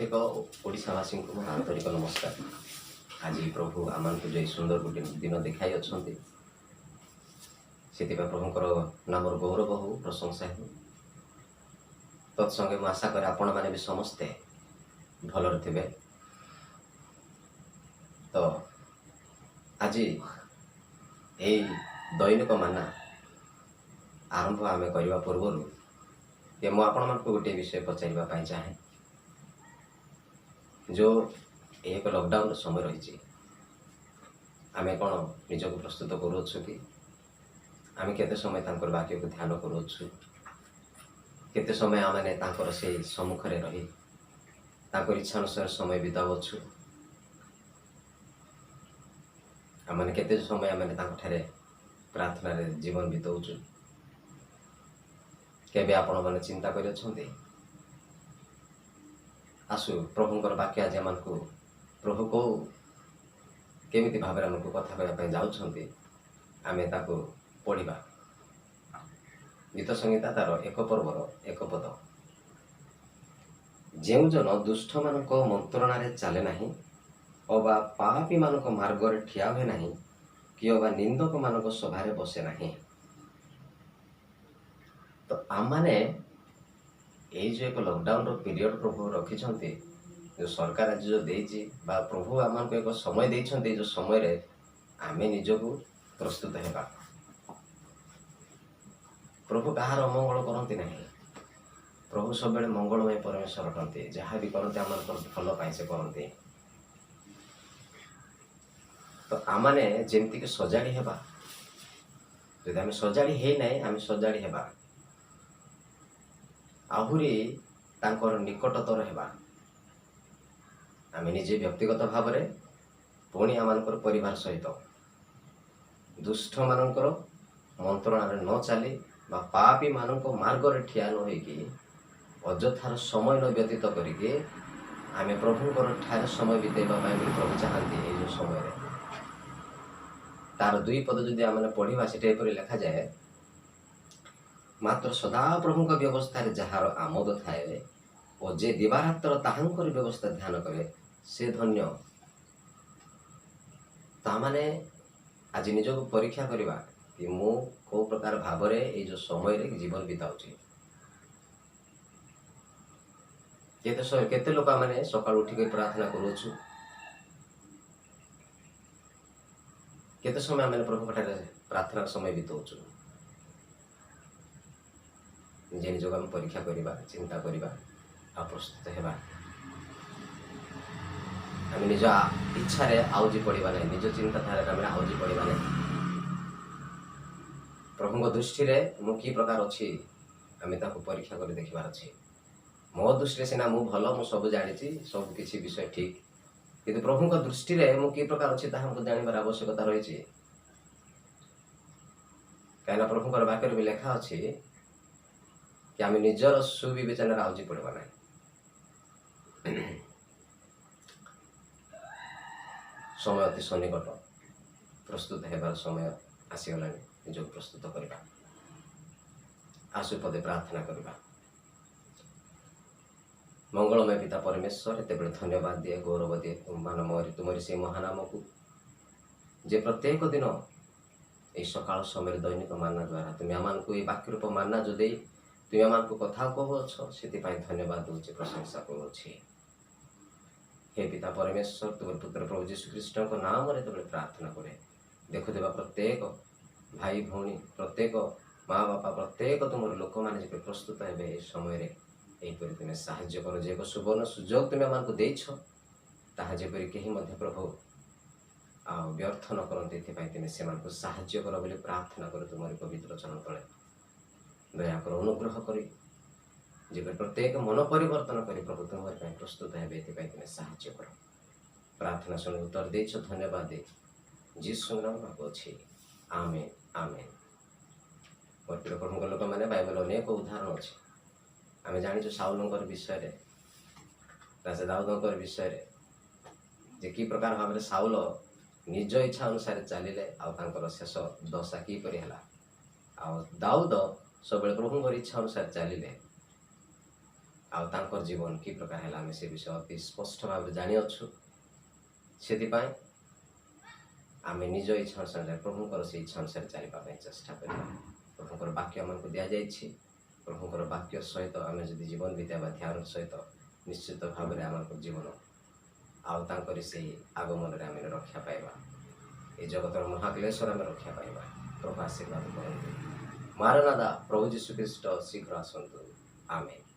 प्रत्येक ओडिशावासी को मोर आंतरिक नमस्कार। आज प्रभु आमको जो सुंदर गोटे दिन देखाई अच्छा से प्रभुंर नाम गौरव हो प्रशंसा हो। तत्संगे मुझे आशा करे आपण मैंने भी समस्ते भल थे। तो आज यही दैनिक माना आरंभ आम करने पूर्व ये मुझे आपण को गोटे विषय पचार चाहे जो एक लॉकडाउन समय रही आम कौन निजक प्रस्तुत करुच्छू कि आम केते समय तांकर वाक्य को ध्यान करुच्छू केते समय आमने तांकर से सम्मुखें रही तांकर इच्छा अनुसार समय बितावछु आमने केते समय आमने तांकर प्रार्थना रे जीवन बिताउछु केबे आपण माने चिंता कर आसु प्रभुंकर वाक्य आज आम को प्रभु को केमिति भाव आमको कथा कहवाई जाऊँगी आम ताको पढ़ा। गीत संहिता तार एक पर्वर एक पद जेउ जन दुष्ट मानक मंत्रणा चले नहीं अबा पापी मानक मार्ग ठिया हुए नहीं कि अबा निंदक मानक सभारे बसे नहीं। तो आम मैंने यही जो एक लॉकडाउन पीरियड प्रभु रखी जो सरकार आज जो देती प्रभु आम को एक समय देते जो समय रे आमे निजक प्रस्तुत होगा। प्रभु कहार अमंगल करती नहीं। प्रभु सब मंगलमय परमेश्वर अटंती जहाँ भी करते आम भल पाई से करते। तो आम मैंने जमती सजाड़ी हेबा जदि आम सजाड़ी है ना आम सजाड़ी हेबा आहुरी तांकर निकटतर हेबा आम निजे व्यक्तिगत भाव में पुणी आम परिवार सहित दुष्ट मानकर मंत्रणा न चली पापी मानक मार्ग ठिया न होइकी अजथार समय न व्यतीत करके आम प्रभुंर ठार समय बितेबा प्रभु चाहती ये जो समय तार दुई पद जदि आम पढ़ा से लिखा जाए मात्र सदा प्रभु व्यवस्था जार आमोद थाए और जे दिवारात्र ताहांकर व्यवस्था ध्यान करे से धन्य। तामाने आज निजक परीक्षा करवा कि मु को प्रकार भाव रे ये जो समय रे जीवन बिताउची। केते लोक माने सकाळ उठिक प्रार्थना करूछु केते समय आम प्रभु ठारे प्रार्थना समय बिताउछु निजे निजक आम परीक्षा करवा चिंता करवा आ प्रस्तुत होगा। आम निज इच्छा आउजी पड़ा ना निज चिंताधारा आम आउजी पड़ा ना प्रभु दृष्टि मु कि प्रकार अच्छी आम परीक्षा कर देखबार अच्छी। मो दृष्टि सीना मु भल मु सब जानी सब किसी विषय ठीक किंतु प्रभु दृष्टि मु कि प्रकार अच्छी ताहा जानवर आवश्यकता रही। कहीं प्रभुकर वाक्य भी लेखा अच्छी कि आम निजर सुविवेचन आउजी पड़ा ना। समय अति सन्निकट प्रस्तुत होबार समय आसीगला निजक प्रस्तुत करवा। आसु पदे प्रार्थना करवा। मंगलमय पिता परमेश्वर एत धन्यवाद दिए गौरव दिए मान मोरी तुमरी से महानाम को जे प्रत्येक दिन ये सकाल समय दैनिक माना द्वारा तुम्हें आम को ये वाक्य रूप माना जो दे तुम्हें आम को कथा कहु से धन्यवाद दूचे प्रशंसा करुच्छे। हे पिता परमेश्वर तुम पुत्र प्रभु जीशु कृष्ण को नाम रे तुम प्रार्थना करे देखुवा प्रत्येक भाई भौणी प्रत्येक माँ बापा प्रत्येक तुम लोक मैंने जो प्रस्तुत हे समय यहीपर तुम्हें साहाय्य कर जो एक सुवर्ण सुजोग तुम्हें आम को देछ ताहा जेपरि केही मध्य प्रभु आ व्यर्थ न करते तुम्हें से साहाय्य कर बोली प्रार्थना कर तुम्हारी पवित्र चरण तले दया कर अनुग्रह कर जब प्रत्येक मन परिवर्तन कर प्रभु तुम्हारे प्रस्तुत हे तुम्हें साहाय्य कर। प्रार्थना शुणी उत्तर देछ धन्यवाद दे जीशु नाम मागुछि आमेन आमेन। मोर प्रिय प्रभु लोक मैंने बाइबल अनेक उदाहरण अच्छे आम जानी साउलंकर विषय राजा दाऊदंकर विषय जे कि प्रकार भाव में साउल निज इच्छा अनुसार चलिले आर शेष दशा किपर है दाऊद सब प्रभु इच्छा अनुसार चलिले ଆଉ ତାଙ୍କର ଜୀବନ କି ପ୍ରକାର ହେଲା ଆମେ ସେ ବିଷୟ ଅତି ସ୍ପଷ୍ଟ ଭାବରେ ଜାଣିଅଛୁ। ସେଥିପାଇଁ ଆମେ ନିଜ ଇଚ୍ଛା ଅନୁସାରେ ପ୍ରଭୁଙ୍କର ସେ ଇଚ୍ଛା ଅନୁସାରେ ଚାଲିବା ପାଇଁ ଚେଷ୍ଟା କରିବା। ପ୍ରଭୁଙ୍କର ବାକ୍ୟ ଆମକୁ ଦିଆଯାଇଛି। ପ୍ରଭୁଙ୍କର ବାକ୍ୟ ସହିତ ଆମେ ଯଦି ଜୀବନ ବିତାଇବା ଧ୍ୟାନ ସହିତ ନିଶ୍ଚିତ ଭାବରେ ଆମର ଜୀବନ ଆଉ ତାଙ୍କରି ସେହି ଆଗମନରେ ଆମେ ରକ୍ଷା ପାଇବା। ଏ ଜଗତର ମହାକ୍ଲେଶରେ ଆମେ ରକ୍ଷା ପାଇବା। ପ୍ରଭୁ ଆଶୀର୍ବାଦ କରନ୍ତୁ। ମାରନାଦା, ପ୍ରଭୁ ଯୀଶୁ ଖ୍ରୀଷ୍ଟ ଶୀଘ୍ର ଆସନ୍ତୁ। ଆମେନ୍।